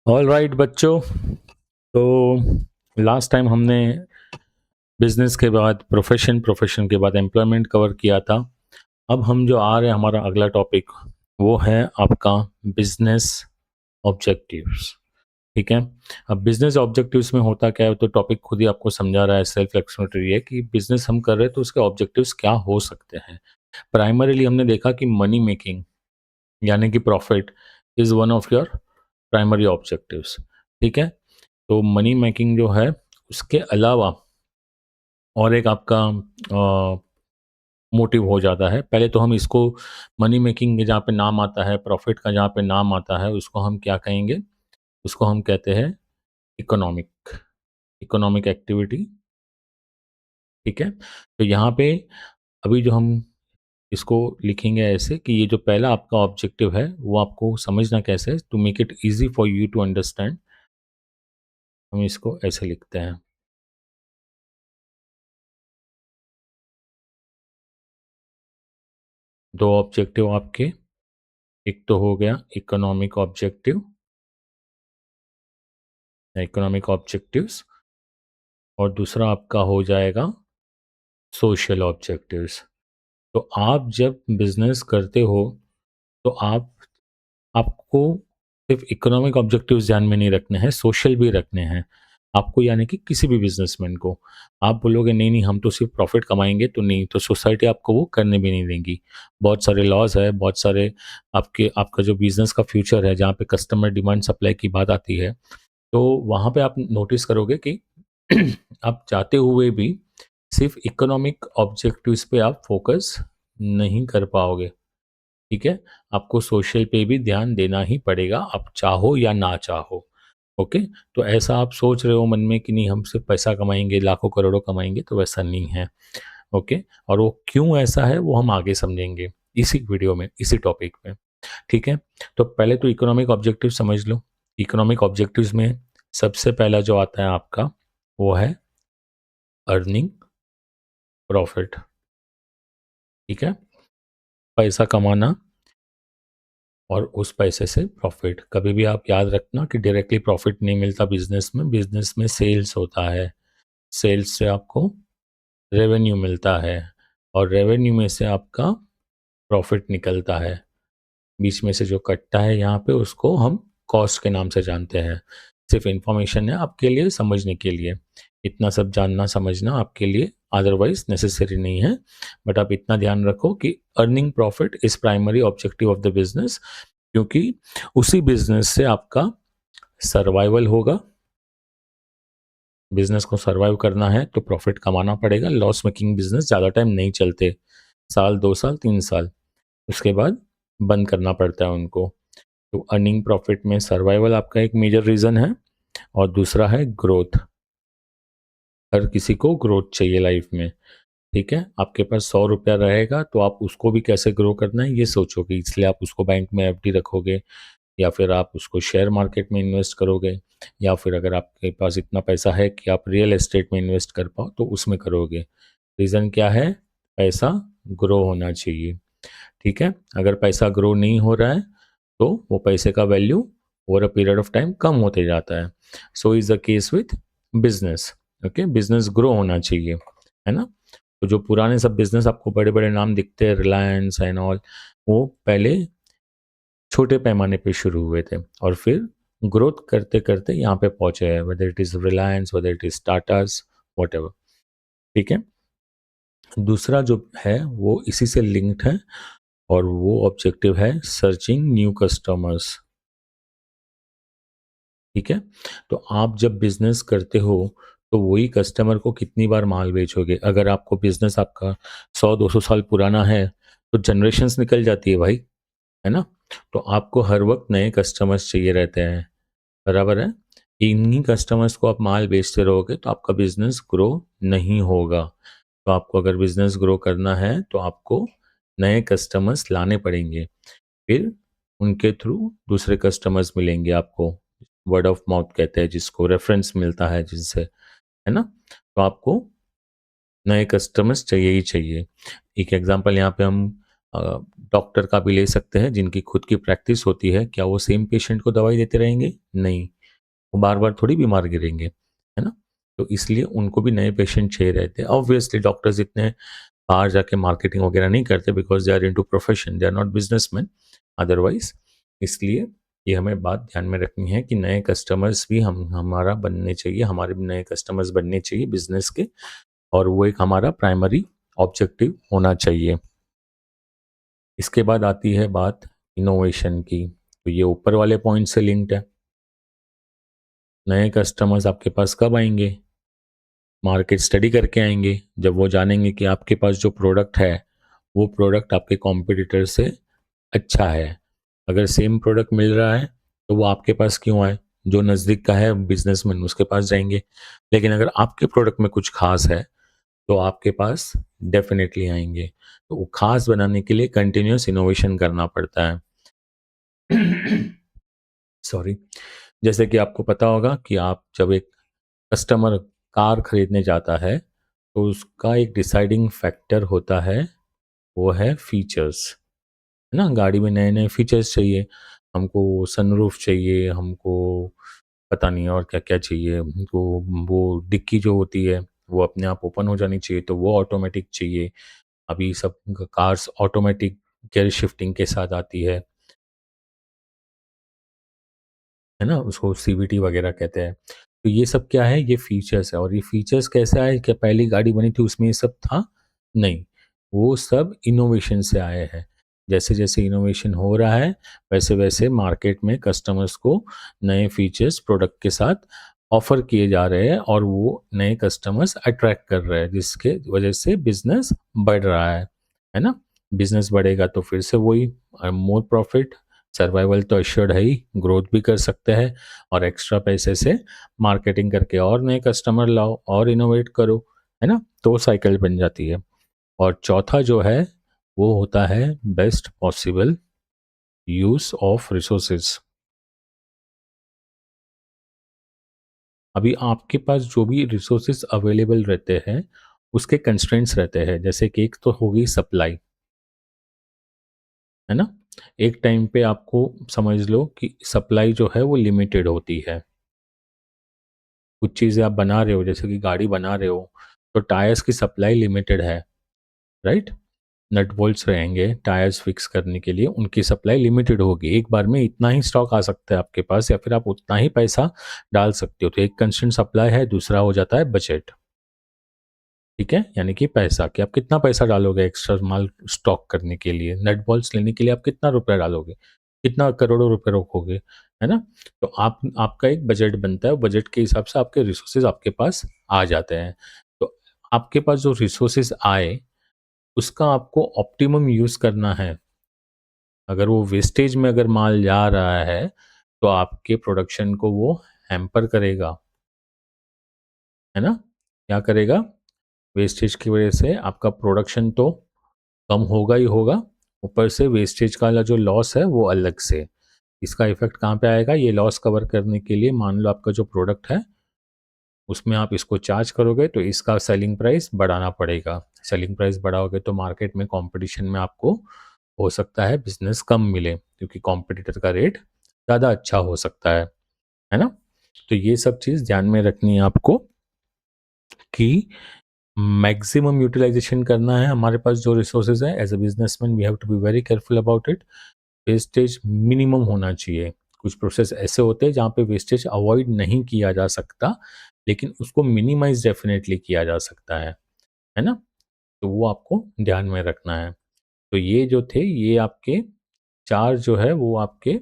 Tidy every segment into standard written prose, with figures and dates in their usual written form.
All right बच्चों। तो last time हमने बिजनेस के बाद प्रोफेशन के बाद एम्प्लॉयमेंट कवर किया था। अब हम जो आ रहे हैं हमारा अगला टॉपिक वो है आपका बिजनेस ऑब्जेक्टिव्स। ठीक है। अब बिजनेस ऑब्जेक्टिव्स में होता क्या है, तो टॉपिक खुद ही आपको समझा रहा है, सेल्फ एक्सप्लेनेटरी है कि बिजनेस हम कर रहे हैं तो उसके ऑब्जेक्टिव्स क्या हो सकते हैं। प्राइमरीली हमने देखा कि मनी मेकिंग यानी कि profit is one of your primary objectives. ठीक है। तो मनी मेकिंग जो है उसके अलावा और एक आपका मोटिव हो जाता है। पहले तो हम इसको मनी मेकिंग के जहाँ पे नाम आता है, प्रॉफिट का जहाँ पे नाम आता है, उसको हम क्या कहेंगे? उसको हम कहते हैं इकोनॉमिक इकोनॉमिक एक्टिविटी। ठीक है। तो यहाँ पे अभी जो हम इसको लिखेंगे ऐसे कि ये जो पहला आपका ऑब्जेक्टिव है वो आपको समझना कैसे है, to make it easy for you to understand. हम इसको ऐसे लिखते हैं। दो ऑब्जेक्टिव आपके, एक तो हो गया इकोनॉमिक ऑब्जेक्टिव्स, और दूसरा आपका हो जाएगा सोशल ऑब्जेक्टिव्स। तो आप जब बिजनेस करते हो तो आपको सिर्फ इकोनॉमिक ऑब्जेक्टिव्स ध्यान में नहीं रखने हैं, सोशल भी रखने हैं आपको। यानी कि किसी भी बिजनेसमैन को आप बोलोगे नहीं नहीं हम तो सिर्फ प्रॉफिट कमाएंगे, तो नहीं, तो सोसाइटी आपको वो करने भी नहीं देंगी। बहुत सारे लॉज है, बहुत सारे आपका जो बिजनेस का फ्यूचर है जहाँ पे कस्टमर डिमांड सप्लाई की बात आती है, तो वहाँ पे आप नोटिस करोगे कि आप चाहते हुए भी सिर्फ इकोनॉमिक ऑब्जेक्टिव्स पे आप फोकस नहीं कर पाओगे। ठीक है। आपको सोशल पे भी ध्यान देना ही पड़ेगा, आप चाहो या ना चाहो। ओके। तो ऐसा आप सोच रहे हो मन में कि नहीं हम सिर्फ पैसा कमाएंगे, लाखों करोड़ों कमाएंगे, तो वैसा नहीं है। ओके। और वो क्यों ऐसा है वो हम आगे समझेंगे इसी वीडियो में, इसी टॉपिक में। ठीक है। तो पहले तो इकोनॉमिक ऑब्जेक्टिव समझ लो। इकोनॉमिक ऑब्जेक्टिव्स में सबसे पहला जो आता है आपका वो है अर्निंग प्रॉफिट। ठीक है। पैसा कमाना और उस पैसे से प्रॉफिट। कभी भी आप याद रखना कि डायरेक्टली प्रॉफिट नहीं मिलता बिजनेस में। बिजनेस में सेल्स होता है, सेल्स से आपको रेवेन्यू मिलता है, और रेवेन्यू में से आपका प्रॉफिट निकलता है। बीच में से जो कटता है यहाँ पे उसको हम कॉस्ट के नाम से जानते हैं। सिर्फ इंफॉर्मेशन है आपके लिए समझने के लिए, इतना सब जानना समझना आपके लिए अदरवाइज नेसेसरी नहीं है। बट आप इतना ध्यान रखो कि earning profit is primary objective of the business, क्योंकि उसी बिजनेस से आपका सर्वाइवल होगा। बिजनेस को सर्वाइव करना है तो प्रॉफिट कमाना पड़ेगा। लॉस मेकिंग बिजनेस ज़्यादा टाइम नहीं चलते, साल 2 साल 3 साल, उसके बाद बंद करना पड़ता है उनको। तो अर्निंग प्रॉफिट में सर्वाइवल आपका एक मेजर रीज़न है, और दूसरा है ग्रोथ। हर किसी को ग्रोथ चाहिए लाइफ में। ठीक है। आपके पास 100 रुपया रहेगा तो आप उसको भी कैसे ग्रो करना है ये सोचोगे, इसलिए आप उसको बैंक में एफडी रखोगे, या फिर आप उसको शेयर मार्केट में इन्वेस्ट करोगे, या फिर अगर आपके पास इतना पैसा है कि आप रियल एस्टेट में इन्वेस्ट कर पाओ तो उसमें करोगे। रीज़न क्या है? पैसा ग्रो होना चाहिए। ठीक है। अगर पैसा ग्रो नहीं हो रहा है तो वो पैसे का value over a period of time कम होते जाता है। So is the case with business. Okay. Business grow होना चाहिए, है ना। तो जो पुराने सब बिजनेस आपको बड़े बड़े नाम दिखते हैं, रिलायंस एंड ऑल, वो पहले छोटे पैमाने पे शुरू हुए थे और फिर ग्रोथ करते करते यहाँ पे पहुंचे हैं, whether it is Reliance, whether it is Tatas, what ever. ठीक है। दूसरा जो है वो इसी से लिंक्ड है, और वो ऑब्जेक्टिव है सर्चिंग न्यू कस्टमर्स। ठीक है। तो आप जब बिजनेस करते हो तो वही कस्टमर को कितनी बार माल बेचोगे? अगर आपको बिजनेस आपका 100-200 साल पुराना है तो जनरेशन्स निकल जाती है भाई, है ना। तो आपको हर वक्त नए कस्टमर्स चाहिए रहते हैं, बराबर है। इन्हीं कस्टमर्स को आप माल बेचते रहोगे तो आपका बिजनेस ग्रो नहीं होगा। तो आपको अगर बिजनेस ग्रो करना है तो आपको नए कस्टमर्स लाने पड़ेंगे, फिर उनके थ्रू दूसरे कस्टमर्स मिलेंगे आपको। वर्ड ऑफ माउथ कहते हैं जिसको, रेफरेंस मिलता है जिनसे, है ना। तो आपको नए कस्टमर्स चाहिए ही चाहिए। एक एग्जांपल यहाँ पे हम डॉक्टर का भी ले सकते हैं जिनकी खुद की प्रैक्टिस होती है, क्या वो सेम पेशेंट को दवाई देते रहेंगे? नहीं, वो बार-बार थोड़ी बीमार गिरेंगे, है ना? तो इसलिए उनको भी नए पेशेंट चाहिए रहते हैं। ऑब्वियसली डॉक्टर्स इतने बाहर जाके मार्केटिंग वगैरह नहीं करते because they are into profession, they are not businessman otherwise. इसलिए ये हमें बात ध्यान में रखनी है कि नए कस्टमर्स भी हम हमारा बनने चाहिए, हमारे भी नए कस्टमर्स बनने चाहिए बिज़नेस के, और वो एक हमारा प्राइमरी ऑब्जेक्टिव होना चाहिए। इसके बाद आती है बात इनोवेशन की, तो ये ऊपर वाले पॉइंट से लिंक्ड है। नए कस्टमर्स आपके पास कब आएँगे? मार्केट स्टडी करके आएँगे, जब वो जानेंगे कि आपके पास जो प्रोडक्ट है, वो प्रोडक्ट आपके कॉम्पिटिटर से अच्छा है। अगर सेम प्रोडक्ट मिल रहा है, तो वो आपके पास क्यों आए? जो नज़दीक का है बिज़नेसमैन उसके पास जाएँगे। लेकिन अगर आपके प्रोडक्ट में कुछ ख़ास है, तो आपके पास डेफ़िनेटली आएँगे। तो वो ख़ास बनाने के लिए कंटीन्यूअस इनोवेशन करना पड़ता है। सॉरी। जैसे कि आपको पता होगा कि आप जब एक कस्टमर कार खरीदने जाता है, तो उसका एक डिसाइडिंग फैक्टर होता है, वो है फीचर्स, है ना? गाड़ी में नए-नए फीचर्स चाहिए, हमको सनरूफ चाहिए, हमको पता नहीं और क्या-क्या चाहिए, हमको वो डिक्की जो होती है, वो अपने आप ओपन हो जानी चाहिए, तो वो ऑटोमेटिक चाहिए। अभी सब कार्स ऑटोमेटिक गियर शिफ्टिंग के साथ आती है ना? उसको सीवीटी वगैरह कहते हैं। तो ये सब क्या है? ये फीचर्स है, और ये फीचर्स कैसे आए? क्या पहली गाड़ी बनी थी उसमें ये सब था? नहीं, वो सब इनोवेशन से आए हैं। जैसे-जैसे इनोवेशन हो रहा है, वैसे-वैसे मार्केट में कस्टमर्स को नए फीचर्स प्रोडक्ट के साथ ऑफ़र किए जा रहे हैं, और वो नए कस्टमर्स अट्रैक्ट कर रहे हैं, जिसके वजह से बिज़नेस बढ़ रहा है ना? बिज़नेस बढ़ेगा तो फिर से वही मोर प्रॉफ़िट, सर्वाइवल तो एश्योर्ड है ही, ग्रोथ भी कर सकते हैं, और एक्स्ट्रा पैसे से मार्केटिंग करके और नए कस्टमर लाओ और इनोवेट करो, है ना? तो साइकिल बन जाती है। और चौथा जो है, वो होता है best possible use of resources. अभी आपके पास जो भी रिसोर्सेज़ अवेलेबल रहते हैं, उसके कंस्ट्रेंट्स रहते हैं। जैसे कि एक तो होगी सप्लाई, है ना? एक टाइम पे आपको समझ लो कि सप्लाई जो है वो लिमिटेड होती है। कुछ चीज़ें आप बना रहे हो, जैसे कि गाड़ी बना रहे हो, तो टायर्स की सप्लाई लिमिटेड है, राइट? नट बोल्ट्स रहेंगे टायर्स फिक्स करने के लिए, उनकी सप्लाई लिमिटेड होगी। एक बार में इतना ही स्टॉक आ सकता है आपके पास, या फिर आप उतना ही पैसा डाल सकते हो। तो एक कंस्टेंट सप्लाई है, दूसरा हो जाता है बजट, ठीक है? यानी कि पैसा, कि आप कितना पैसा डालोगे एक्स्ट्रा माल स्टॉक करने के लिए, नट बोल्ट्स लेने के लिए आप कितना रुपया डालोगे, कितना करोड़ों रुपए रखोगे, है ना? तो आपका एक बजट बनता है, बजट के हिसाब से आपके रिसोर्सेज आपके पास आ जाते हैं। तो आपके पास जो रिसोर्सेज आए, उसका आपको ऑप्टिमम यूज़ करना है। अगर वो वेस्टेज में अगर माल जा रहा है, तो आपके प्रोडक्शन को वो हैम्पर करेगा, है ना? क्या करेगा? वेस्टेज की वजह से आपका प्रोडक्शन तो कम होगा ही होगा, ऊपर से वेस्टेज वाला जो लॉस है वो अलग से। इसका इफ़ेक्ट कहाँ पे आएगा? ये लॉस कवर करने के लिए मान लो आपका जो प्रोडक्ट है, उसमें आप इसको चार्ज करोगे, तो इसका सेलिंग प्राइस बढ़ाना पड़ेगा। सेलिंग प्राइस बढ़ाओगे तो मार्केट में कॉम्पिटिशन में आपको हो सकता है बिज़नेस कम मिले, क्योंकि कॉम्पिटिटर का रेट ज़्यादा अच्छा हो सकता है ना? तो ये सब चीज़ ध्यान में रखनी है आपको, कि मैक्सिमम यूटिलाइज़ेशन करना है हमारे पास जो रिसोर्सेज़ हैं। As a businessman we have to be very careful about it. Wastage minimum होना चाहिए। कुछ प्रोसेस ऐसे होते हैं जहाँ पे वेस्टेज अवॉइड नहीं किया जा सकता, लेकिन उसको मिनिमाइज़ डेफ़िनेटली किया जा सकता है ना? तो वो आपको ध्यान में रखना है। तो ये जो थे, ये आपके 4 जो है वो आपके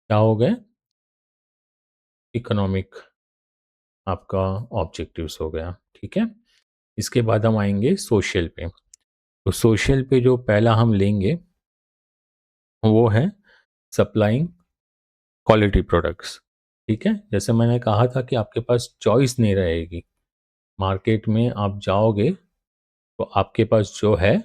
क्या हो गए? इकोनॉमिक आपका ऑब्जेक्टिव्स हो गया, ठीक है? इसके बाद हम आएँगे सोशल पे। तो सोशल पे जो पहला हम लेंगे, वो है सप्लाइंग क्वालिटी प्रोडक्ट्स, ठीक है? जैसे मैंने कहा था कि आपके पास चॉइस नहीं रहेगी। मार्केट में आप जाओगे, तो आपके पास जो है,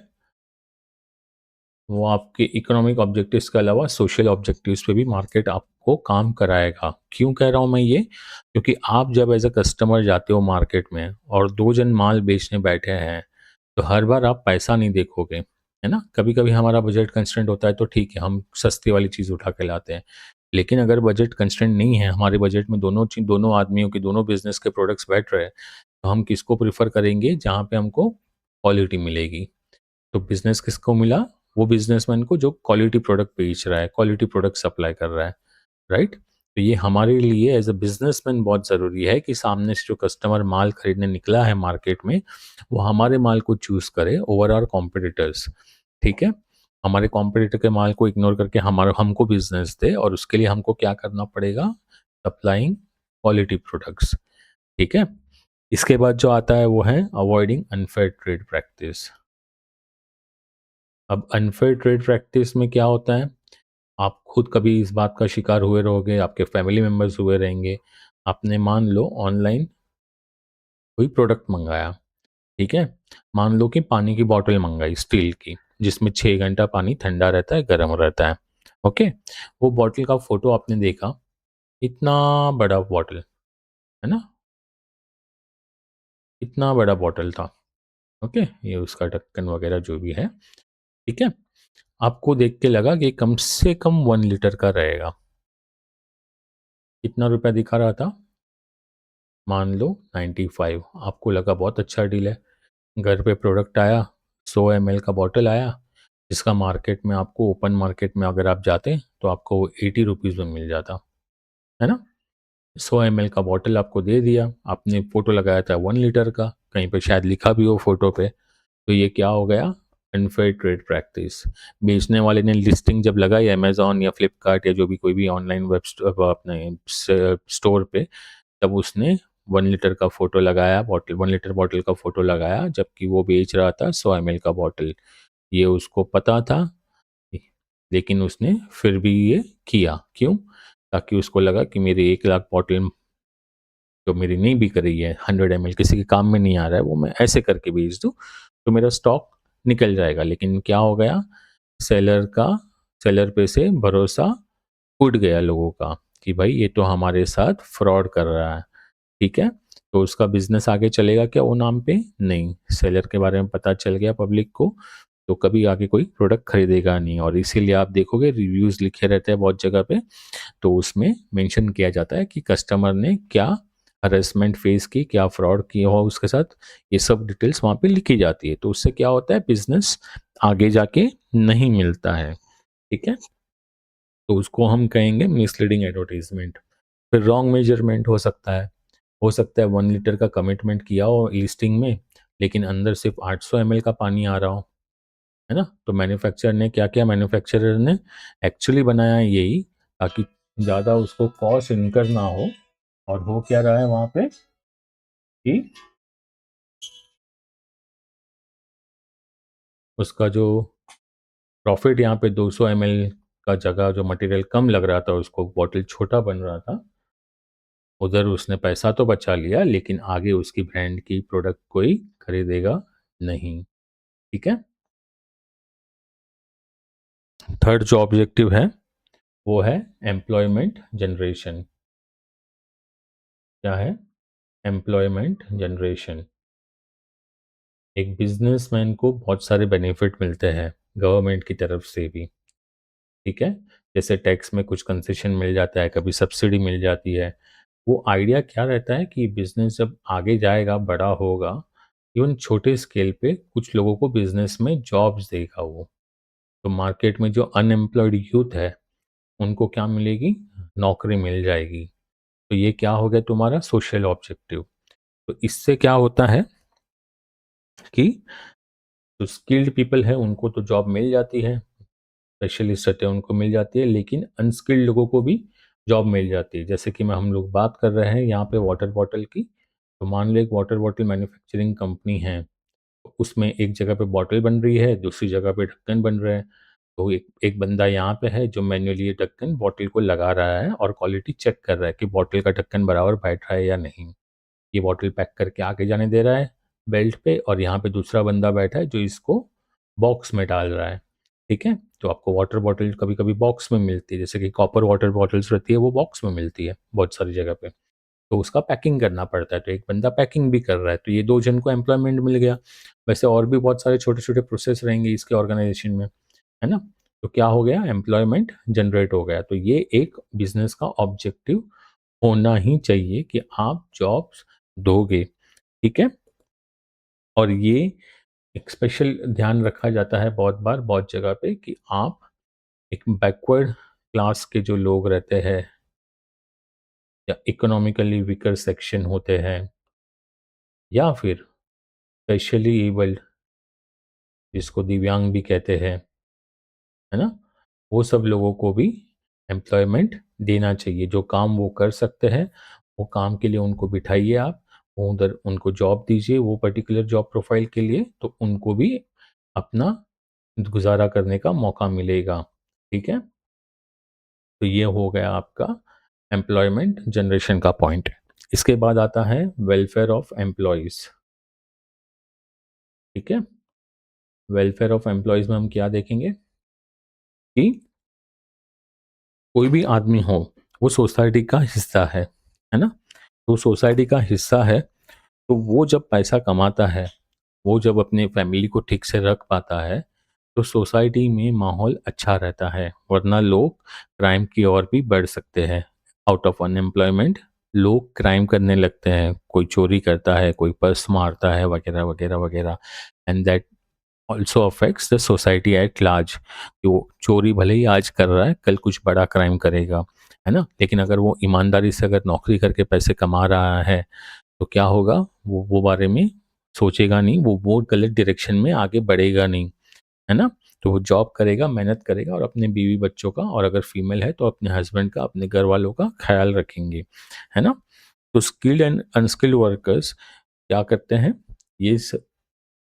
वो आपके इकोनॉमिक ऑब्जेक्टिव्स के अलावा सोशल ऑब्जेक्टिव्स पे भी मार्केट आपको काम कराएगा। क्यों कह रहा हूँ मैं ये? क्योंकि आप जब एज़ अ कस्टमर जाते हो मार्केट में, और 2 जन माल बेचने बैठे हैं, तो हर बार आप पैसा नहीं देखोगे, है ना? कभी-कभी हमारा बजट कंस्ट्रेंट होता है तो ठीक है, हम सस्ती वाली चीज़ उठा के लाते हैं। लेकिन अगर बजट कंस्ट्रेंट नहीं है, हमारे बजट में दोनों आदमियों की दोनों बिज़नेस के प्रोडक्ट्स बैठ रहे हैं, तो हम किसको प्रेफ़र करेंगे जहाँ पे हमको क्वालिटी मिलेगी। तो बिज़नेस किसको मिला? वो बिज़नेसमैन को जो क्वालिटी प्रोडक्ट बेच रहा है, क्वालिटी प्रोडक्ट सप्लाई कर रहा है। राइट? तो ये हमारे लिए एज़ अ बिज़नेसमैन बहुत ज़रूरी है कि सामने से जो कस्टमर माल खरीदने निकला है मार्केट में, वो हमारे माल को चूज़ करे ओवर आवर कॉम्पिटिटर्स, ठीक है? हमारे कॉम्पिटिटर के माल को इग्नोर करके हमको बिज़नेस दे और उसके लिए हमको क्या करना पड़ेगा? सप्लाइंग क्वालिटी प्रोडक्ट्स, ठीक है? इसके बाद जो आता है वो है अवॉइडिंग अनफेयर ट्रेड प्रैक्टिस। अब अनफेयर ट्रेड प्रैक्टिस में क्या होता है? आप खुद कभी इस बात का शिकार हुए रहोगे, आपके फैमिली मेंबर्स हुए रहेंगे। आपने मान लो ऑनलाइन कोई प्रोडक्ट मँगाया, ठीक है? मान लो कि पानी की बॉटल मँगाई स्टील की, जिसमें 6 घंटा पानी ठंडा रहता है, गर्म रहता है, ओके? वो बॉटल का फ़ोटो आपने देखा, इतना बड़ा बॉटल, है ना? इतना बड़ा बॉटल था, ओके? ये उसका ढक्कन वगैरह जो भी है, ठीक है? आपको देख के लगा कि कम से कम 1 लीटर का रहेगा। कितना रुपया दिखा रहा था? मान लो 95। आपको लगा बहुत अच्छा डील है। घर पे प्रोडक्ट आया, 100 ml का बॉटल आया, जिसका मार्केट में आपको ओपन मार्केट में अगर आप जाते तो आपको वो 80 रुपीज़ में मिल जाता, है ना? 100 ml का बॉटल आपको दे दिया, आपने फ़ोटो लगाया था 1 लीटर का, कहीं पे शायद लिखा भी हो फ़ोटो पे, तो ये क्या हो गया? Unfair trade practice. बेचने वाले ने लिस्टिंग जब लगाई अमेज़न या फ्लिपकार्ट या जो भी कोई भी ऑनलाइन अपने स्टोर पे, तब उसने 1 लीटर का फ़ोटो लगाया, बॉटल 1 लीटर बॉटल का फ़ोटो लगाया, जबकि वो बेच रहा था 100 एमएल का बॉटल। ये उसको पता था, लेकिन उसने फिर भी ये किया। क्यों? ताकि उसको लगा कि मेरी 1 लाख बॉटल जो मेरी नहीं बिक रही है, 100 एमएल किसी के काम में नहीं आ रहा है, वो मैं ऐसे करके बेच दूँ, तो मेरा स्टॉक निकल जाएगा। लेकिन क्या हो गया? सेलर का सेलर पे से भरोसा उठ गया लोगों का कि भाई ये तो हमारे साथ फ्रॉड कर रहा है। ठीक है? तो उसका बिज़नेस आगे चलेगा क्या वो नाम पे? नहीं। सेलर के बारे में पता चल गया पब्लिक को, तो कभी आगे कोई प्रोडक्ट खरीदेगा नहीं और इसीलिए आप देखोगे रिव्यूज़ लिखे रहते हैं बहुत जगह पे, तो उसमें मेंशन किया जाता है कि कस्टमर ने क्या हैरेसमेंट फेस की, क्या फ्रॉड किया हुआ उसके साथ, ये सब डिटेल्स वहाँ पे लिखी जाती है। तो उससे क्या होता है बिज़नेस आगे जाके नहीं मिलता है। ठीक है? तो उसको हम कहेंगे मिसलीडिंग एडवर्टाइज़मेंट। फिर रॉन्ग मेजरमेंट हो सकता है। हो सकता है 1 लीटर का कमिटमेंट किया हो लिस्टिंग में, लेकिन अंदर सिर्फ़ 800 एमएल का पानी आ रहा हो, है ना? तो मैन्युफैक्चरर ने क्या किया? मैन्युफैक्चरर ने एक्चुअली बनाया है यही ताकि ज़्यादा उसको कॉस्ट इनकर ना हो और हो क्या रहा है वहाँ पे कि उसका जो प्रॉफ़िट यहाँ पे 200 एमएल का जगह जो मटेरियल कम लग रहा था उसको बॉटल छोटा बन रहा था, उधर उसने पैसा तो बचा लिया लेकिन आगे उसकी ब्रांड की प्रोडक्ट कोई खरीदेगा नहीं। ठीक है? थर्ड जो ऑब्जेक्टिव है वो है एम्प्लॉयमेंट जनरेशन। क्या है? Employment generation. एक बिजनेसमैन को बहुत सारे बेनिफिट मिलते हैं गवर्नमेंट की तरफ से भी, ठीक है? जैसे टैक्स में कुछ कंसेशन मिल जाता है, कभी सब्सिडी मिल जाती है। वो आइडिया क्या रहता है कि बिजनेस जब आगे जाएगा, बड़ा होगा, इवन छोटे स्केल पे कुछ लोगों को बिजनेस में जॉब्स देगा वो। तो मार्केट में जो अनएम्प्लॉयड यूथ है, उनको क्या मिलेगी? नौकरी मिल जाएगी। तो ये क्या हो गया तुम्हारा सोशल ऑब्जेक्टिव। तो इससे क्या होता है कि जो स्किल्ड पीपल है उनको तो जॉब मिल जाती है, स्पेशलिस्ट रहते हैं उनको मिल जाती है, लेकिन अनस्किल्ड लोगों को भी जॉब मिल जाती है। जैसे कि मैं हम लोग बात कर रहे हैं यहाँ पे वाटर बॉटल की, तो मान लो एक वाटर बॉटल मैन्युफैक्चरिंग कंपनी है, तो उसमें एक जगह पे बॉटल बन रही है, दूसरी जगह पे ढक्कन बन रहे हैं। तो एक एक बंदा यहाँ पे है जो मैन्युअली ये ढक्कन बॉटल को लगा रहा है और क्वालिटी चेक कर रहा है कि बॉटल का ढक्कन बराबर बैठ रहा है या नहीं। ये बॉटल पैक करके आगे जाने दे रहा है बेल्ट पे और यहाँ पे दूसरा बंदा बैठा है जो इसको बॉक्स में डाल रहा है, ठीक है? तो आपको वाटर बॉटल कभी-कभी बॉक्स में मिलती है, जैसे कि कॉपर वाटर बॉटल्स रहती है वो बॉक्स में मिलती है बहुत सारी जगह पे। तो उसका पैकिंग करना पड़ता है, तो एक बंदा पैकिंग भी कर रहा है, तो ये 2 जन को एम्प्लॉयमेंट मिल गया। वैसे और भी बहुत सारे छोटे-छोटे प्रोसेस रहेंगे इसके ऑर्गेनाइज़ेशन में, है ना? तो क्या हो गया, एम्प्लॉयमेंट जनरेट हो गया। तो ये एक बिज़नेस का ऑब्जेक्टिव होना ही चाहिए कि आप जॉब्स दोगे, ठीक है? और ये एक स्पेशल ध्यान रखा जाता है बहुत बार, बहुत जगह पे कि आप एक बैकवर्ड क्लास के जो लोग रहते हैं या इकोनॉमिकली वीकर सेक्शन होते हैं या फिर स्पेशली एबल्ड जिसको दिव्यांग भी कहते हैं, है ना? वो सब लोगों को भी एम्प्लॉयमेंट देना चाहिए। जो काम वो कर सकते हैं, वो काम के लिए उनको बिठाइए आप, वो उधर उनको जॉब दीजिए वो पर्टिकुलर जॉब प्रोफ़ाइल के लिए, तो उनको भी अपना गुज़ारा करने का मौका मिलेगा, ठीक है? तो ये हो गया आपका एम्प्लॉयमेंट जनरेशन का पॉइंट। इसके बाद आता है वेलफेयर ऑफ एम्प्लॉइज़, ठीक है? वेलफेयर ऑफ एम्प्लॉइज़ में हम क्या देखेंगे कि कोई भी आदमी हो, वो सोसाइटी का हिस्सा है ना? तो सोसाइटी का हिस्सा है, तो वो जब पैसा कमाता है, वो जब अपने फैमिली को ठीक से रख पाता है, तो सोसाइटी में माहौल अच्छा रहता है, वरना लोग क्राइम की ओर भी बढ़ सकते हैं। आउट ऑफ अनएम्प्लॉयमेंट लोग क्राइम करने लगते हैं, कोई चोरी करता है, कोई पर्स मारता है वगैरह, वगैरह, वगैरह and that also affects the society at large. कि वो चोरी भले ही आज कर रहा है, कल कुछ बड़ा क्राइम करेगा, है ना? लेकिन अगर वो ईमानदारी से अगर नौकरी करके पैसे कमा रहा है, तो क्या होगा, वो बारे में सोचेगा नहीं, वो गलत डायरेक्शन में आगे बढ़ेगा नहीं, है ना? तो वो जॉब करेगा, मेहनत करेगा और अपने बीवी बच्चों का, और अगर फीमेल है तो अपने हस्बैंड का, अपने घर वालों का ख्याल रखेंगे, है ना? तो स्किल्ड एंड अनस्किल्ड वर्कर्स क्या करते हैं, ये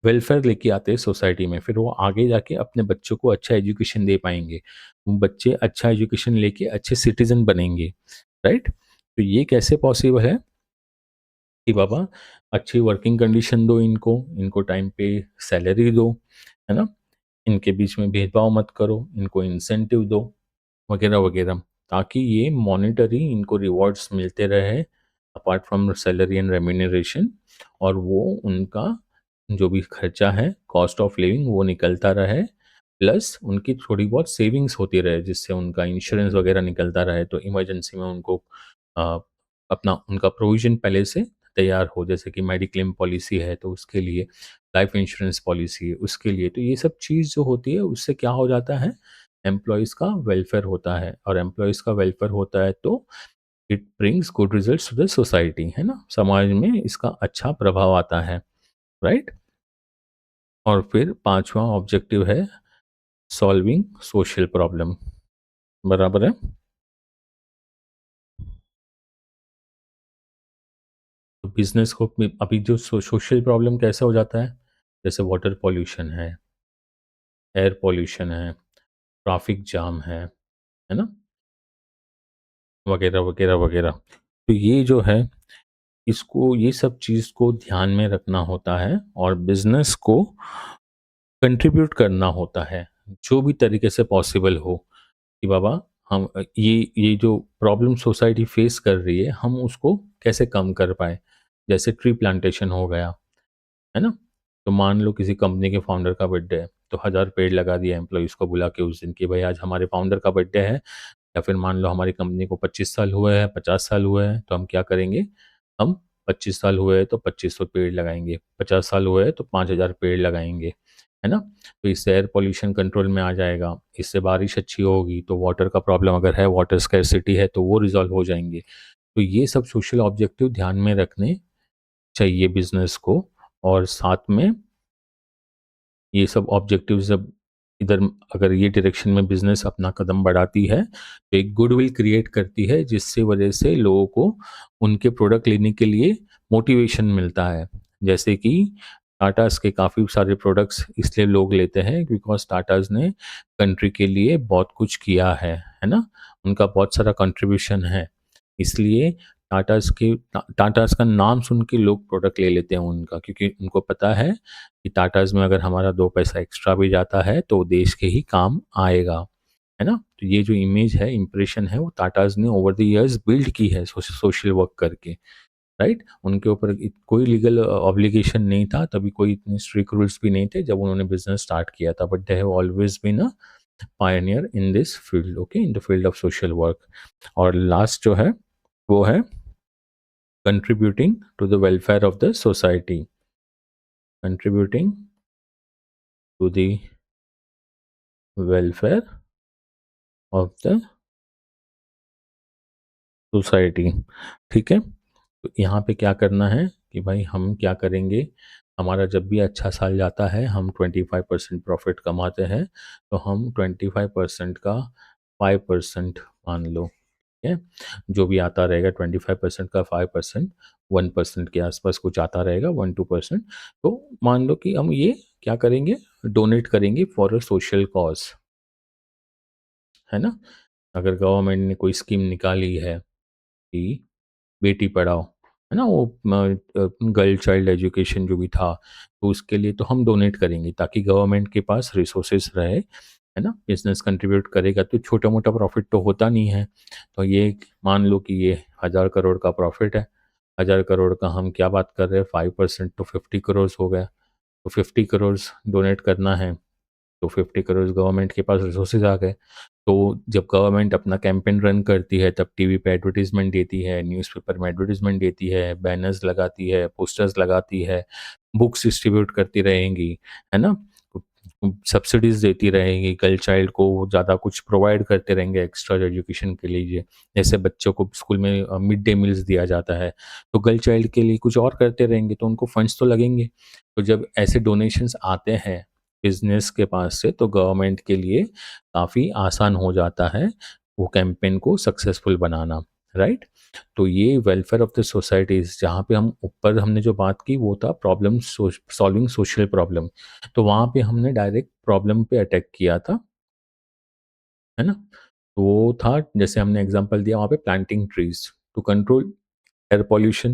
वेलफेयर लेके आते हैं सोसाइटी में, फिर वो आगे जाके अपने बच्चों को अच्छा एजुकेशन दे पाएंगे, वो बच्चे अच्छा एजुकेशन लेके अच्छे सिटीजन बनेंगे, राइट? तो ये कैसे पॉसिबल है कि बाबा अच्छी वर्किंग कंडीशन दो इनको, इनको टाइम पे सैलरी दो, है ना? इनके बीच में भेदभाव मत करो, इनको इंसेंटिव दो, वगैरह, वगैरह, ताकि ये मॉनेटरी इनको रिवॉर्ड्स मिलते रहे apart from salary and remuneration, और वो उनका जो भी खर्चा है, कॉस्ट ऑफ लिविंग, वो निकलता रहे, प्लस उनकी थोड़ी बहुत सेविंग्स होती रहे, जिससे उनका इंश्योरेंस वगैरह निकलता रहे, तो इमरजेंसी में उनको अ, अपना उनका प्रोविज़न पहले से तैयार हो। जैसे कि मेडिक्लेम पॉलिसी है, तो उसके लिए, लाइफ़ इंश्योरेंस पॉलिसी है, उसके लिए। तो ये सब चीज़ जो होती है, उससे क्या हो जाता है, एम्प्लॉइज़ का वेलफेयर होता है, और एम्प्लॉइज़ का वेलफेयर होता है तो it brings good results to the society, है ना? समाज में इसका अच्छा प्रभाव आता है, राइट? और फिर 5वां ऑब्जेक्टिव है सॉल्विंग सोशल प्रॉब्लम, बराबर है? तो बिज़नेस को अभी जो सोशल प्रॉब्लम कैसा हो जाता है, जैसे वाटर पॉल्यूशन है, एयर पॉल्यूशन है, ट्रैफिक जाम है ना? वगैरह, वगैरह, वगैरह। तो ये जो है, इसको, ये सब चीज़ को ध्यान में रखना होता है और बिज़नेस को कंट्रीब्यूट करना होता है, जो भी तरीके से पॉसिबल हो, कि बाबा हम ये जो प्रॉब्लम सोसाइटी फेस कर रही है, हम उसको कैसे कम कर पाएँ। जैसे ट्री प्लांटेशन हो गया, है ना? तो मान लो किसी कंपनी के फाउंडर का बर्थडे है, तो 1000 पेड़ लगा दिया एम्प्लॉइज़ को बुला के उस दिन कि भाई आज हमारे फाउंडर का बर्थडे है, या फिर मान लो हमारी कंपनी को 25 साल हुए हैं, 50 साल हुए हैं, तो हम क्या करेंगे, हम 25 साल हुए हैं तो 2500 पेड़ लगाएँगे, 50 साल हुए हैं तो 5000 पेड़ लगाएँगे, है ना? तो इससे एयर पॉल्यूशन कंट्रोल में आ जाएगा, इससे बारिश अच्छी होगी, तो वाटर का प्रॉब्लम अगर है, वाटर स्कैरसिटी है, तो वो रिज़ॉल्व हो जाएँगे। तो ये सब सोशल ऑब्जेक्टिव ध्यान में रखने चाहिए बिज़नेस को, और साथ में ये सब ऑब्जेक्टिव्स जब इधर, अगर ये डायरेक्शन में बिज़नेस अपना कदम बढ़ाती है, तो एक गुडविल क्रिएट करती है, जिससे वजह से लोगों को उनके प्रोडक्ट लेने के लिए मोटिवेशन मिलता है। जैसे कि टाटाज़ के काफ़ी सारे प्रोडक्ट्स इसलिए लोग लेते हैं बिकॉज़ टाटाज़ ने कंट्री के लिए बहुत कुछ किया है ना? उनका बहुत सारा कंट्रीब्यूशन है। इसलिए टाटाज़ का नाम सुन के लोग प्रोडक्ट ले लेते हैं उनका, क्योंकि उनको पता है कि टाटाज़ में अगर हमारा 2 पैसा एक्स्ट्रा भी जाता है तो देश के ही काम आएगा, है ना? तो ये जो इमेज है, इंप्रेशन है, वो टाटाज़ ने ओवर द इयर्स बिल्ड की है सोशल वर्क करके, राइट? उनके ऊपर कोई लीगल ऑब्लिगेशन नहीं था, तभी कोई इतने स्ट्रिक्ट रूल्स भी नहीं थे जब उन्होंने बिजनेस स्टार्ट किया था, but they have always been a pioneer in this field, okay, in the field of social work. और लास्ट जो है वो है contributing to the welfare of the society, contributing to the welfare of the society. ठीक है, तो यहाँ पे क्या करना है कि भाई हम क्या करेंगे, हमारा जब भी अच्छा साल जाता है, हम 25% प्रॉफिट कमाते हैं, तो हम 25% का 5% मान लो, ठीक है, जो भी आता रहेगा 25% का 5%, 1% के आसपास कुछ आता रहेगा, 1-2%, तो मान लो कि हम ये क्या करेंगे, डोनेट करेंगे फॉर अ सोशल कॉज, है ना? अगर गवर्नमेंट ने कोई स्कीम निकाली है कि बेटी पढ़ाओ, है ना? वो गर्ल चाइल्ड एजुकेशन जो भी था, तो उसके लिए तो हम डोनेट करेंगे ताकि गवर्नमेंट के पास रिसोर्सेज रहे, है ना? बिज़नेस कंट्रीब्यूट करेगा तो छोटा-मोटा प्रॉफ़िट तो होता नहीं है। तो ये मान लो कि ये 1000 करोड़ का प्रॉफ़िट है, 1000 करोड़ का हम क्या बात कर रहे हैं, 5% तो 50 करोड़ हो गया। तो 50 करोड़ डोनेट करना है, तो 50 करोड़ गवर्नमेंट के पास रिसोर्सेज आ गए। तो जब गवर्नमेंट अपना कैंपेन रन करती है, तब टीवी पे एडवर्टाइजमेंट देती है, न्यूज़पेपर में एडवर्टाइजमेंट देती है, बैनर्स लगाती है, पोस्टर्स लगाती है, बुक्स डिस्ट्रीब्यूट करती रहेंगी, है ना? सब्सिडीज़ देती रहेंगी, गर्ल चाइल्ड को ज़्यादा कुछ प्रोवाइड करते रहेंगे एक्स्ट्रा एजुकेशन के लिए। जैसे बच्चों को स्कूल में मिड डे मील्स दिया जाता है, तो गर्ल चाइल्ड के लिए कुछ और करते रहेंगे, तो उनको फंड्स तो लगेंगे। तो जब ऐसे डोनेशंस आते हैं बिज़नेस के पास से, तो गवर्नमेंट के लिए काफ़ी आसान हो जाता है वो कैंपेन को सक्सेसफुल बनाना, राइट? तो ये वेलफेयर ऑफ द सोसाइटीज़, जहाँ पे हम ऊपर हमने जो बात की वो था प्रॉब्लम सॉल्विंग सोशल प्रॉब्लम, तो वहाँ पे हमने डायरेक्ट प्रॉब्लम पे अटैक किया था, है ना? तो वो था, जैसे हमने एग्जांपल दिया वहाँ पे planting trees to control air pollution,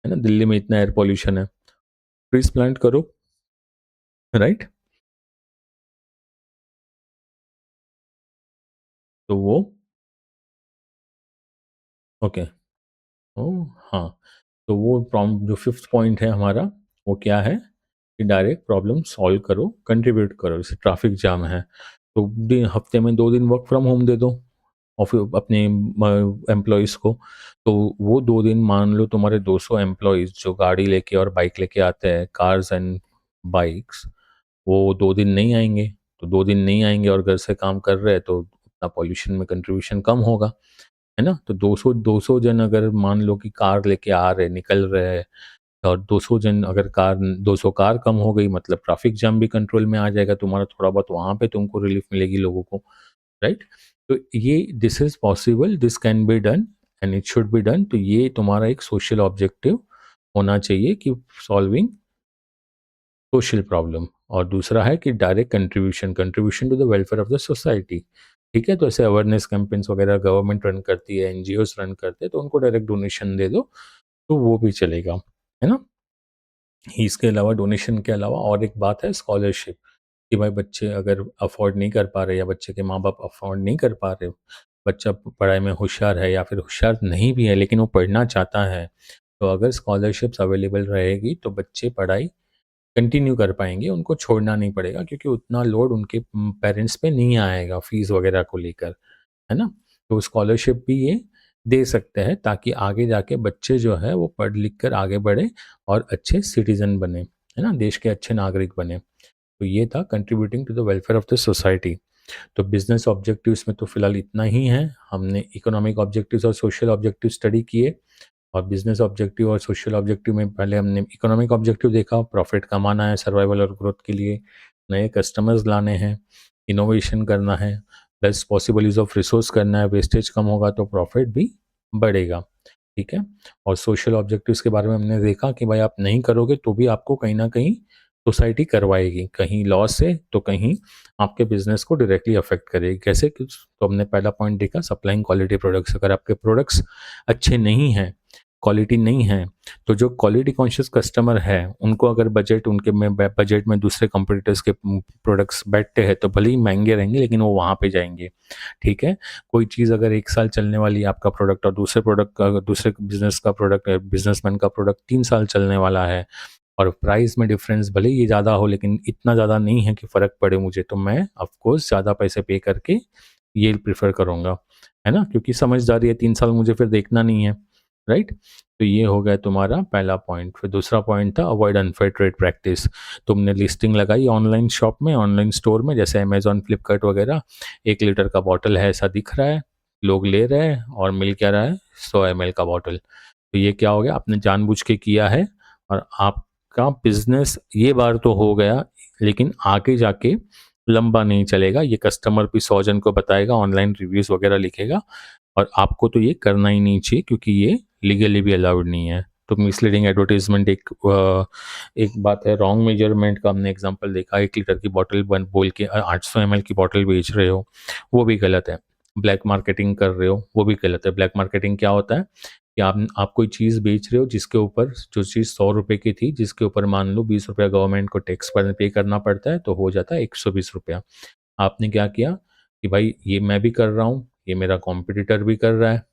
है ना? दिल्ली में इतना एयर पॉल्यूशन है, ट्रीज प्लांट करो, राइट? तो वो ओके, ओह हाँ, तो वो जो फिफ्थ पॉइंट है हमारा, वो क्या है कि डायरेक्ट प्रॉब्लम सॉल्व करो, कंट्रीब्यूट करो। जैसे ट्रैफिक जाम है, तो हफ्ते में 2 दिन वर्क फ्रॉम होम दे दो अपने एम्प्लॉयज़ को। तो वो 2 दिन मान लो तुम्हारे 200 एम्प्लॉयज़ जो गाड़ी लेके और बाइक लेके आते हैं, कार्स एंड बाइक्स, वो 2 दिन नहीं आएंगे। तो 2 दिन नहीं आएंगे और घर से काम कर रहे हैं, तो उतना पॉल्यूशन में कंट्रीब्यूशन कम होगा, है ना? तो 200 जन अगर मान लो कि कार लेके आ रहे, निकल रहे हैं, और 200 जन अगर कार 200 कार कम हो गई, मतलब ट्रैफिक जाम भी कंट्रोल में आ जाएगा तुम्हारा, थोड़ा बहुत वहाँ पे तुमको रिलीफ मिलेगी लोगों को, राइट? तो ये this is possible, this can be done and it should be done. तो ये तुम्हारा एक सोशल ऑब्जेक्टिव होना चाहिए कि सॉल्विंग सोशल प्रॉब्लम, और दूसरा है कि direct contribution contribution to the welfare of the society. ठीक है, तो ऐसे अवेयरनेस कैंपेन्स वगैरह गवर्नमेंट रन करती है, एनजीओज रन करते हैं, तो उनको डायरेक्ट डोनेशन दे दो, तो वो भी चलेगा, है ना? इसके अलावा, डोनेशन के अलावा और एक बात है स्कॉलरशिप, कि भाई बच्चे अगर अफोर्ड नहीं कर पा रहे, या बच्चे के माँ बाप अफोर्ड नहीं कर पा रहे, बच्चा पढ़ाई में होशियार है या फिर होशियार नहीं भी है लेकिन वो पढ़ना चाहता है, तो अगर स्कॉलरशिप्स अवेलेबल रहेगी तो बच्चे पढ़ाई कंटिन्यू कर पाएँगे, उनको छोड़ना नहीं पड़ेगा, क्योंकि उतना लोड उनके पेरेंट्स पे नहीं आएगा फ़ीस वगैरह को लेकर, है ना? तो स्कॉलरशिप भी ये दे सकते हैं ताकि आगे जाके बच्चे जो है वो पढ़ लिख कर आगे बढ़े और अच्छे सिटीज़न बने, है ना? देश के अच्छे नागरिक बने। तो ये था contributing to the welfare of the society. तो बिज़नेस ऑब्जेक्टिव्स में तो फिलहाल इतना ही है। हमने इकोनॉमिक ऑब्जेक्टिव्स और सोशल ऑब्जेक्टिव स्टडी किए, और बिज़नेस ऑब्जेक्टिव और सोशल ऑब्जेक्टिव में पहले हमने इकोनॉमिक ऑब्जेक्टिव देखा, प्रॉफिट कमाना है सर्वाइवल और ग्रोथ के लिए, नए कस्टमर्स लाने हैं, इनोवेशन करना है, best possible use of resource करना है, वेस्टेज कम होगा तो प्रॉफिट भी बढ़ेगा, ठीक है? और सोशल ऑब्जेक्टिव्स के बारे में हमने देखा कि भाई आप नहीं करोगे तो भी आपको कहीं न कहीं सोसाइटी करवाएगी, कहीं लॉस से तो कहीं आपके बिज़नेस को डायरेक्टली अफ़ेक्ट करेगी। कैसे? कुछ तो हमने पहला पॉइंट देखा, सप्लाइंग क्वालिटी प्रोडक्ट्स, अगर आपके प्रोडक्ट्स अच्छे नहीं हैं, क्वालिटी नहीं है, तो जो क्वालिटी कॉन्शियस कस्टमर है, उनको अगर बजट उनके में बजट में दूसरे कॉम्पिटिटर्स के प्रोडक्ट्स बैठते हैं, तो भले ही महँगे रहेंगे लेकिन वो वहाँ पे जाएँगे, ठीक है? कोई चीज़ अगर 1 साल चलने वाली है आपका प्रोडक्ट और दूसरे प्रोडक्ट का दूसरे बिज़नेस का प्रोडक्ट बिज़नेसमैन का प्रोडक्ट 3 साल चलने वाला है और प्राइस में डिफ़रेंस भले ही ये ज़्यादा हो लेकिन इतना ज़्यादा नहीं है कि फ़र्क पड़े मुझे, तो मैं ऑफ़ कोर्स ज़्यादा पैसे पे करके ये प्रेफ़र करूँगा, है ना? क्योंकि समझदारी है 3 साल मुझे फिर देखना नहीं है, राइट? तो ये हो गया तुम्हारा पहला पॉइंट। फिर दूसरा पॉइंट था अवॉइड अनफेयर ट्रेड प्रैक्टिस। तुमने लिस्टिंग लगाई ऑनलाइन शॉप में, ऑनलाइन स्टोर में जैसे अमेज़न, फ्लिपकार्ट वगैरह, 1 लीटर का बॉटल है ऐसा दिख रहा है, लोग ले रहे हैं और मिल क्या रहा है 100 एमएल का बॉटल। तो ये क्या हो गया आपने जानबूझ के किया है और आपका बिज़नेस ये बार तो हो गया, लेकिन आगे जाके लंबा नहीं चलेगा। ये कस्टमर भी 100 जन को बताएगा, ऑनलाइन रिव्यूज़ वगैरह लिखेगा और आपको तो ये करना ही नहीं चाहिए क्योंकि ये लीगली भी अलाउड नहीं है। तो मिसलीडिंग एडवर्टाइज़मेंट एक बात है, रॉन्ग मेजरमेंट का हमने एग्ज़ाम्पल देखा, 1 लीटर की बॉटल बन बोल के 800 एमएल की बॉटल बेच रहे हो, वो भी गलत है। ब्लैक मार्केटिंग कर रहे हो, वो भी गलत है। ब्लैक मार्केटिंग क्या होता है कि आप कोई चीज़ बेच रहे हो जिसके ऊपर जो चीज़ ₹100 की थी, जिसके ऊपर मान लो ₹20 गवर्नमेंट को टैक्स पर पे करना पड़ता है, तो हो जाता है ₹120। आपने क्या किया कि भाई ये मैं भी कर रहा हूँ, ये मेरा कॉम्पिटिटर भी कर रहा है,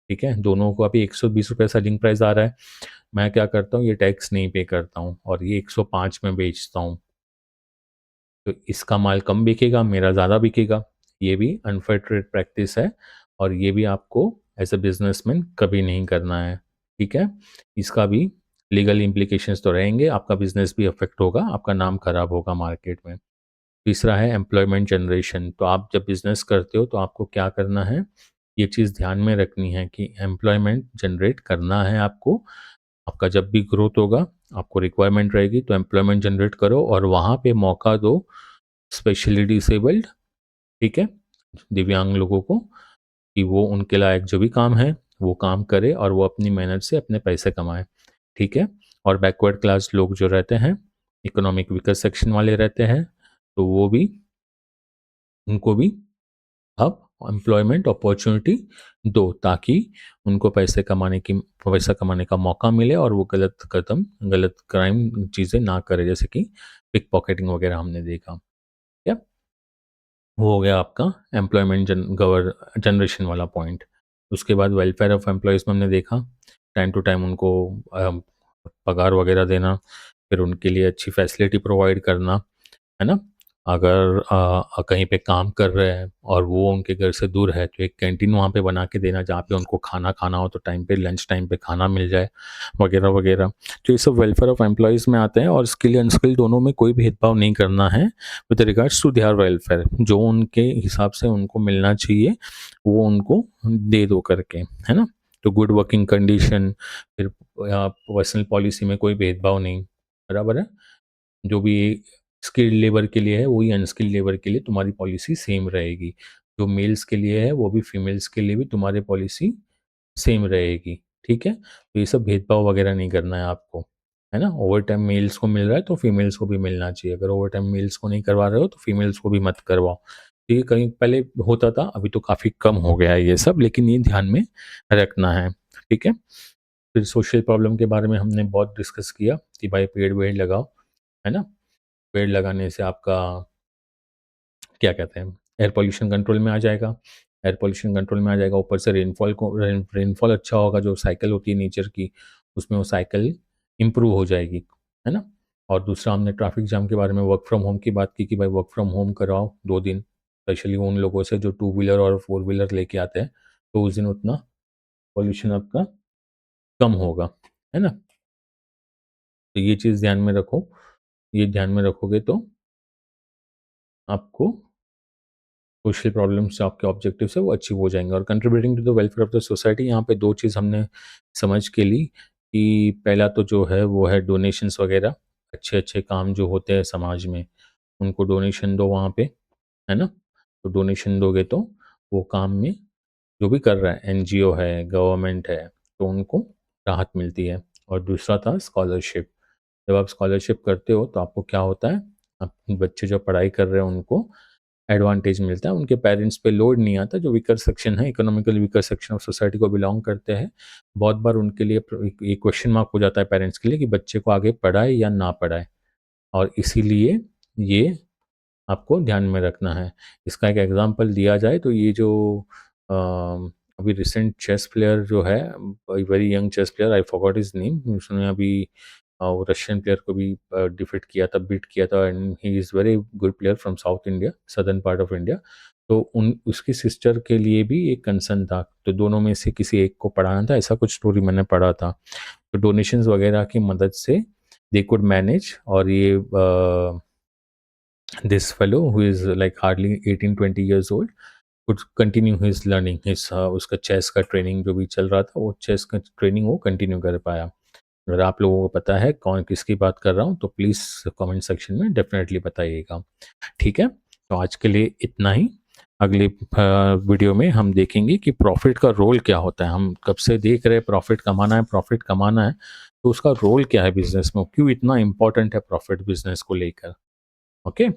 ठीक है? दोनों को अभी ₹120 सेलिंग प्राइस आ रहा है। मैं क्या करता हूँ, ये टैक्स नहीं पे करता हूँ और ये 105 में बेचता हूँ। तो इसका माल कम बिकेगा, मेरा ज़्यादा बिकेगा। ये भी अनफेयर ट्रेड प्रैक्टिस है और ये भी आपको एज़ अ बिज़नेसमैन कभी नहीं करना है, ठीक है? इसका भी लीगल इम्प्लीकेशंस तो रहेंगे, आपका बिज़नेस भी अफ़ेक्ट होगा, आपका नाम खराब होगा मार्केट में। तीसरा है एम्प्लॉयमेंट जनरेशन। तो आप जब बिज़नेस करते हो तो आपको क्या करना है, ये चीज़ ध्यान में रखनी है कि एम्प्लॉयमेंट जनरेट करना है आपको। आपका जब भी ग्रोथ होगा, आपको रिक्वायरमेंट रहेगी तो एम्प्लॉयमेंट जनरेट करो और वहाँ पे मौका दो स्पेशली डिसेबल्ड, ठीक है? दिव्यांग लोगों को कि वो उनके लायक जो भी काम है, वो काम करे और वो अपनी मेहनत से अपने पैसे कमाएँ, ठीक है? और बैकवर्ड क्लास लोग जो रहते हैं, इकोनॉमिक वीकर सेक्शन वाले रहते हैं, तो वो भी उनको भी आप एम्प्लॉयमेंट अपॉर्चुनिटी दो ताकि उनको पैसा कमाने का मौका मिले और वो गलत क्राइम चीज़ें ना करे जैसे कि पिक पॉकेटिंग वगैरह हमने देखा। क्या? वो हो गया आपका एम्प्लॉयमेंट जनरेशन वाला पॉइंट। उसके बाद वेलफेयर ऑफ एम्प्लॉइज़ में हमने देखा, टाइम टू टाइम उनको पगार वगैरह देना, फिर उनके लिए अच्छी फैसिलिटी प्रोवाइड करना, है ना? अगर कहीं पे काम कर रहे हैं और वो उनके घर से दूर है, तो एक कैंटीन वहाँ पे बना के देना, जहाँ पे उनको खाना खाना हो तो टाइम पे लंच टाइम पे खाना मिल जाए, वगैरह, वगैरह। तो ये सब वेलफेयर ऑफ एम्प्लॉइज़ में आते हैं और स्किल अनस्किल दोनों में कोई भेदभाव नहीं करना है with regards to their welfare. जो उनके हिसाब से उनको मिलना चाहिए, वो उनको दे दो करके, है ना? तो गुड वर्किंग कंडीशन, फिर पर्सनल पॉलिसी में कोई भेदभाव नहीं, बराबर है? जो भी स्किल्ड लेबर के लिए है, वही अनस्किल्ड लेबर के लिए तुम्हारी पॉलिसी सेम रहेगी। जो मेल्स के लिए है, वो भी फीमेल्स के लिए भी तुम्हारी पॉलिसी सेम रहेगी, ठीक है? तो ये सब भेदभाव वगैरह नहीं करना है आपको, है ना? ओवरटाइम मेल्स को मिल रहा है, तो फीमेल्स को भी मिलना चाहिए। अगर ओवरटाइम मेल्स को नहीं करवा रहे हो, तो फीमेल्स को भी मत करवाओ। तो ये कहीं पहले होता था, अभी तो काफ़ी कम हो गया है ये सब, लेकिन ये ध्यान में रखना है, ठीक है? फिर सोशल प्रॉब्लम के बारे में हमने बहुत डिस्कस किया कि भाई पेड़-वेड़ लगाओ, है ना? पेड़ लगाने से आपका क्या कहते हैं, एयर पॉल्यूशन कंट्रोल में आ जाएगा। एयर पॉल्यूशन कंट्रोल में आ जाएगा, ऊपर से रेनफॉल अच्छा होगा, जो साइकिल होती है नेचर की, उसमें वो साइकिल इम्प्रूव हो जाएगी, है ना? और दूसरा हमने ट्रैफिक जाम के बारे में वर्क फ्रॉम होम की बात की कि भाई वर्क फ्रॉम होम कराओ 2 दिन, स्पेशली उन लोगों से जो टू व्हीलर और फोर व्हीलर लेके आते हैं, तो उस दिन उतना पॉल्यूशन आपका कम होगा, है ना? तो ये चीज़ ध्यान में रखो, ये ध्यान में रखोगे तो आपको सोशल प्रॉब्लम्स जो आपके ऑब्जेक्टिव्स है वो अचीव हो जाएँगे और contributing to the welfare of the society, यहाँ पे 2 चीज़ हमने समझ के ली कि पहला तो जो है वो है डोनेशंस वगैरह, अच्छे-अच्छे काम जो होते हैं समाज में, उनको डोनेशन दो वहाँ पे, है ना? तो डोनेशन दोगे तो वो काम में जो भी कर रहा है, एनजीओ है, गवर्नमेंट है, तो उनको राहत मिलती है। और दूसरा था स्कॉलरशिप। जब आप स्कॉलरशिप करते हो तो आपको क्या होता है, आप बच्चे जो पढ़ाई कर रहे हैं उनको एडवांटेज मिलता है, उनके पेरेंट्स पे लोड नहीं आता, जो वीकर सेक्शन है, economically weaker section of society को बिलोंग करते हैं। बहुत बार उनके लिए एक क्वेश्चन मार्क हो जाता है पेरेंट्स के लिए कि बच्चे को आगे पढ़ाए या ना पढ़ाए, और इसीलिए ये आपको ध्यान में रखना है। इसका एक एग्ज़ाम्पल दिया जाए तो ये जो अभी रिसेंट चेस प्लेयर जो है, very young chess player, I forgot his name, उसने अभी वो रशियन प्लेयर को भी डिफीट किया था, बीट किया था, and he is very good player from south India, southern part of India. तो उन उसकी सिस्टर के लिए भी एक कंसर्न था, तो दोनों में से किसी एक को पढ़ाना था, ऐसा कुछ स्टोरी मैंने पढ़ा था। तो डोनेशंस वगैरह की मदद से दे कुड मैनेज, और ये this fellow who is like hardly 18-20 years old could continue his learning, his उसका चेस का ट्रेनिंग जो भी चल रहा था, वो चेस का ट्रेनिंग वो कंटिन्यू कर पाया। अगर आप लोगों को पता है कौन किसकी बात कर रहा हूँ तो प्लीज़ कमेंट सेक्शन में डेफिनेटली बताइएगा। ठीक है, तो आज के लिए इतना ही। अगली वीडियो में हम देखेंगे कि प्रॉफिट का रोल क्या होता है। हम कब से देख रहे हैं प्रॉफिट कमाना है, प्रॉफिट कमाना है, तो उसका रोल क्या है बिजनेस में, क्यों इतना इम्पोर्टेंट है प्रॉफिट बिजनेस को लेकर। ओके।